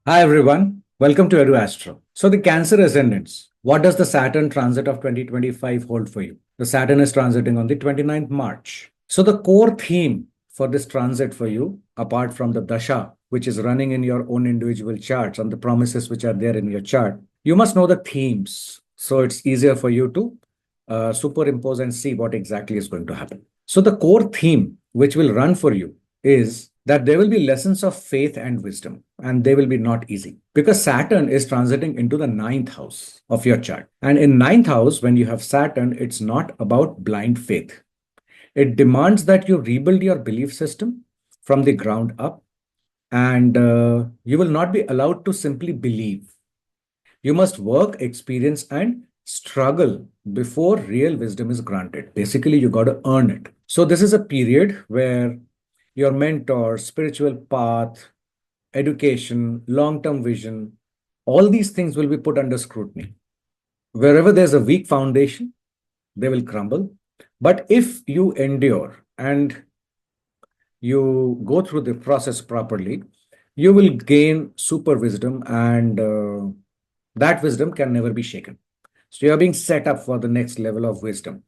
Hi everyone, welcome to Edu-Astro. So the Cancer ascendants, what does the Saturn transit of 2025 hold for you? The Saturn is transiting on the 29th March. So the core theme for this transit for you, apart from the dasha, which is running in your own individual charts and the promises which are there in your chart, you must know the themes. So it's easier for you to superimpose and see what exactly is going to happen. So the core theme which will run for you is that there will be lessons of faith and wisdom, and they will be not easy because Saturn is transiting into the ninth house of your chart. And in ninth house, when you have Saturn, it's not about blind faith. It demands that you rebuild your belief system from the ground up, and you will not be allowed to simply believe. You must work, experience, and struggle before real wisdom is granted. Basically, you got to earn it. So, this is a period where your mentor, spiritual path, education, long term vision, all these things will be put under scrutiny. Wherever there's a weak foundation, they will crumble. But if you endure and you go through the process properly, you will gain super wisdom, and that wisdom can never be shaken. So you're being set up for the next level of wisdom.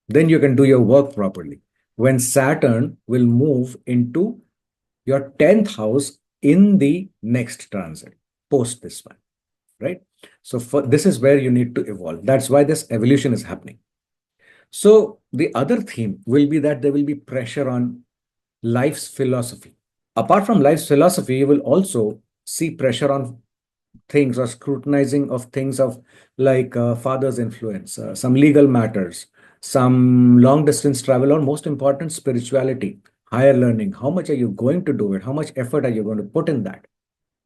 Then you can do your work properly. When Saturn will move into your 10th house in the next transit, post this one, right? So this is where you need to evolve. That's why this evolution is happening. So the other theme will be that there will be pressure on life's philosophy. Apart from life's philosophy, you will also see pressure on things or scrutinizing of things of like father's influence, some legal matters, some long distance travel, or most important, spirituality, higher learning. How much are you going to do it? How much effort are you going to put in that?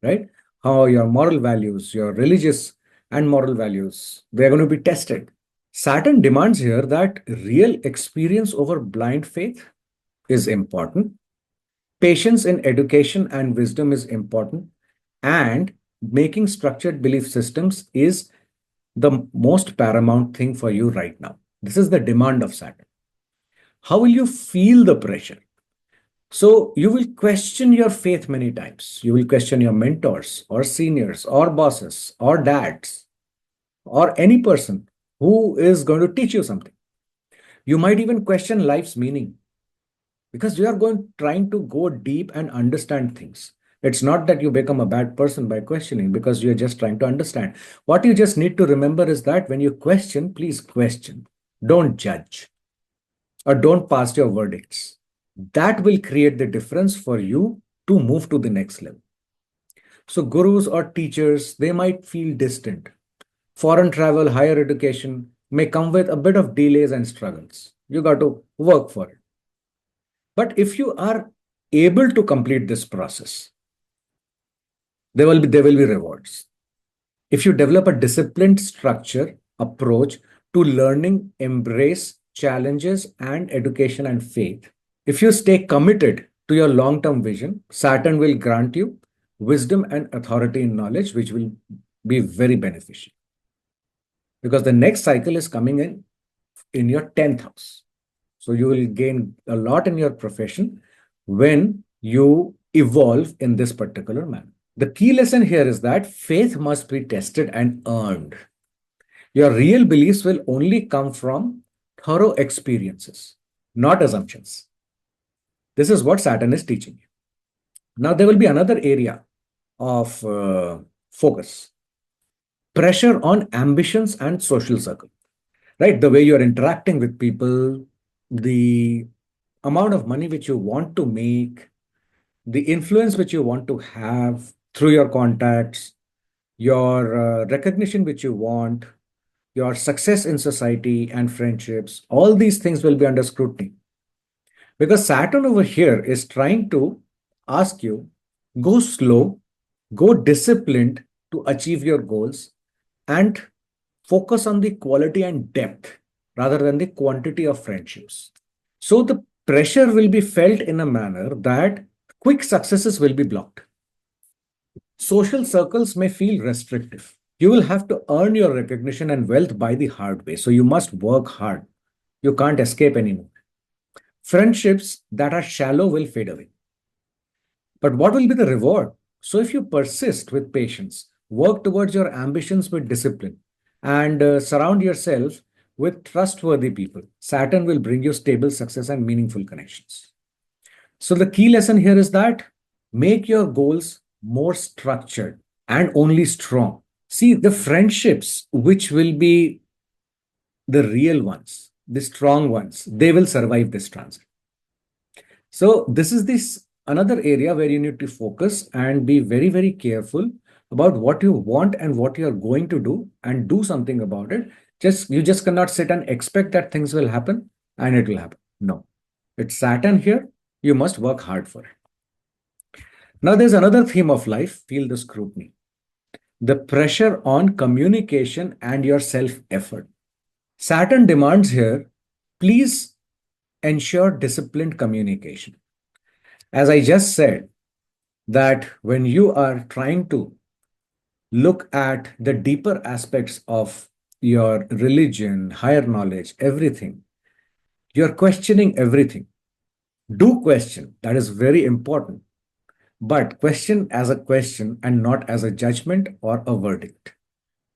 Right? How your moral values, your religious and moral values, they're going to be tested. Saturn demands here that real experience over blind faith is important. Patience in education and wisdom is important. And making structured belief systems is the most paramount thing for you right now. This is the demand of Saturn. How will you feel the pressure? So you will question your faith many times. You will question your mentors or seniors or bosses or dads or any person who is going to teach you something. You might even question life's meaning because you are going trying to go deep and understand things. It's not that you become a bad person by questioning because you're just trying to understand. What you just need to remember is that when you question, please question. Don't judge or don't pass your verdicts. That will create the difference for you to move to the next level. So, gurus or teachers, they might feel distant. Foreign travel, higher education may come with a bit of delays and struggles. You got to work for it. But if you are able to complete this process, there will be rewards. If you develop a disciplined structure approach to learning, embrace challenges and education and faith, if you stay committed to your long-term vision, Saturn will grant you wisdom and authority in knowledge, which will be very beneficial because the next cycle is coming in your 10th house. So you will gain a lot in your profession when you evolve in this particular manner. The key lesson here is that faith must be tested and earned. Your real beliefs will only come from thorough experiences, not assumptions. This is what Saturn is teaching you. Now, there will be another area of focus, pressure on ambitions and social circle, right? The way you're interacting with people, the amount of money which you want to make, the influence which you want to have through your contacts, your recognition which you want, your success in society and friendships, all these things will be under scrutiny. Because Saturn over here is trying to ask you go slow, go disciplined to achieve your goals, and focus on the quality and depth rather than the quantity of friendships. So the pressure will be felt in a manner that quick successes will be blocked. Social circles may feel restrictive. You will have to earn your recognition and wealth by the hard way. So you must work hard. You can't escape anymore. Friendships that are shallow will fade away. But what will be the reward? So if you persist with patience, work towards your ambitions with discipline, and surround yourself with trustworthy people, Saturn will bring you stable success and meaningful connections. So the key lesson here is that make your goals more structured and only strong. See, the friendships which will be the real ones, the strong ones, they will survive this transit. So this is this another area where you need to focus and be very, very careful about what you want and what you are going to do and do something about it. Just you just cannot sit and expect that things will happen and it will happen. No, it's Saturn here. You must work hard for it. Now there's another theme of life, feel the scrutiny. The pressure on communication and your self-effort. Saturn demands here, please ensure disciplined communication. As I just said, that when you are trying to look at the deeper aspects of your religion, higher knowledge, everything, you're questioning everything. Do question, that is very important. But question as a question and not as a judgment or a verdict,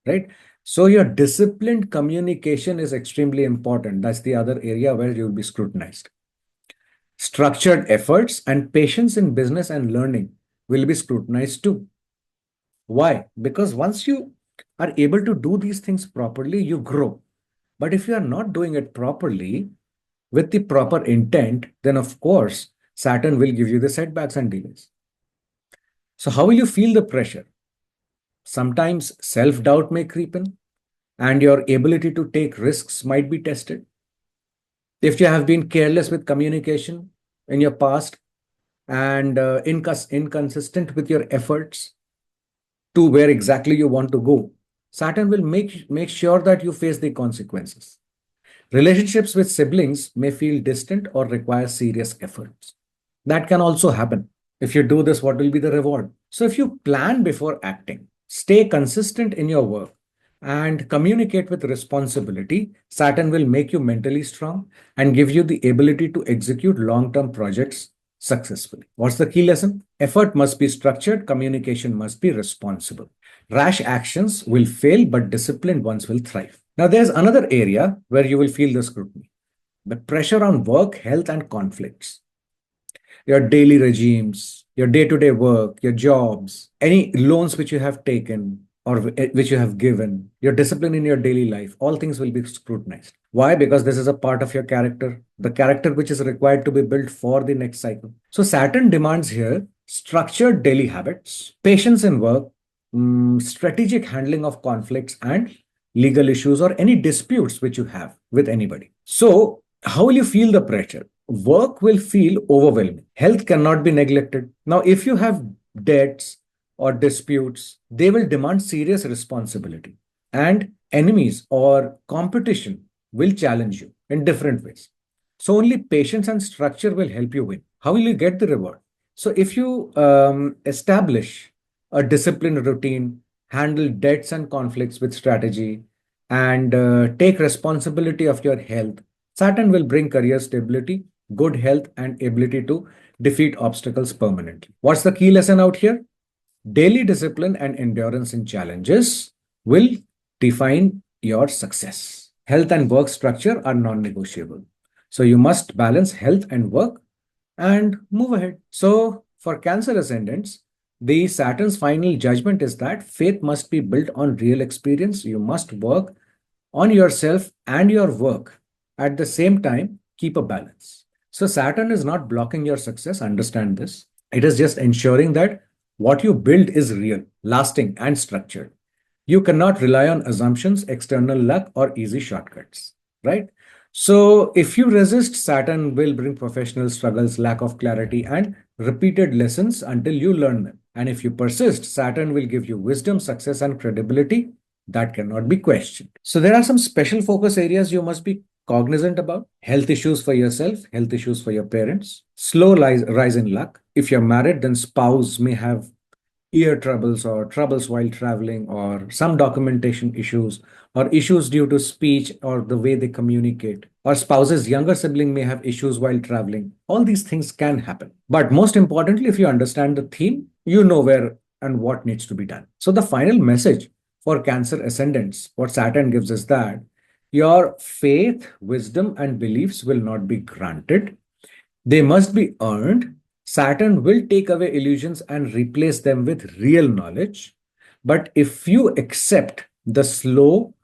right? So your disciplined communication is extremely important. That's the other area where you'll be scrutinized. Structured efforts and patience in business and learning will be scrutinized too. Why? Because once you are able to do these things properly, you grow. But if you are not doing it properly with the proper intent, then of course, Saturn will give you the setbacks and delays. So how will you feel the pressure? Sometimes self-doubt may creep in and your ability to take risks might be tested. If you have been careless with communication in your past and inconsistent with your efforts to where exactly you want to go, Saturn will make sure that you face the consequences. Relationships with siblings may feel distant or require serious efforts. That can also happen. If you do this, what will be the reward? So if you plan before acting, stay consistent in your work, and communicate with responsibility, Saturn will make you mentally strong and give you the ability to execute long-term projects successfully. What's the key lesson? Effort must be structured, communication must be responsible. Rash actions will fail, but disciplined ones will thrive. Now, there's another area where you will feel the scrutiny, the pressure on work, health, and conflicts. Your daily regimes, your day-to-day work, your jobs, any loans which you have taken or which you have given, your discipline in your daily life, all things will be scrutinized. Why? Because this is a part of your character, the character which is required to be built for the next cycle. So Saturn demands here structured daily habits, patience in work, strategic handling of conflicts and legal issues or any disputes which you have with anybody. So how will you feel the pressure? Work will feel overwhelming. Health cannot be neglected. Now, if you have debts or disputes, they will demand serious responsibility. And enemies or competition will challenge you in different ways. So only patience and structure will help you win. How will you get the reward? So if you establish a disciplined routine, handle debts and conflicts with strategy, and take responsibility of your health, Saturn will bring career stability, good health, and ability to defeat obstacles permanently. What's the key lesson out here? Daily discipline and endurance in challenges will define your success. Health and work structure are non-negotiable. So you must balance health and work and move ahead. So for Cancer ascendants, the Saturn's final judgment is that faith must be built on real experience. You must work on yourself and your work. At the same time, keep a balance. So Saturn is not blocking your success. Understand this. It is just ensuring that what you build is real, lasting, and structured. You cannot rely on assumptions, external luck, or easy shortcuts, right? So if you resist, Saturn will bring professional struggles, lack of clarity, and repeated lessons until you learn them. And if you persist, Saturn will give you wisdom, success, and credibility that cannot be questioned. So there are some special focus areas you must be cognizant about: health issues for yourself, health issues for your parents, slow rise in luck. If you're married, then spouse may have ear troubles or troubles while traveling or some documentation issues or issues due to speech or the way they communicate, or spouse's younger sibling may have issues while traveling. All these things can happen. But most importantly, if you understand the theme, you know where and what needs to be done. So the final message for Cancer ascendants, what Saturn gives is that your faith, wisdom, and beliefs will not be granted. They must be earned. Saturn will take away illusions and replace them with real knowledge. But if you accept the slow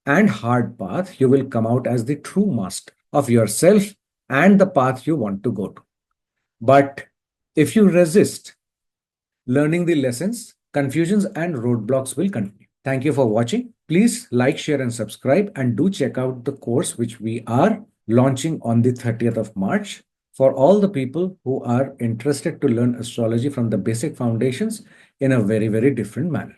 and hard path, you will come out as the true master of yourself and the path you want to go to. But if you resist learning the lessons, confusions and roadblocks will continue. Thank you for watching. Please like, share, and subscribe, and do check out the course which we are launching on the 30th of March for all the people who are interested to learn astrology from the basic foundations in a very, very different manner.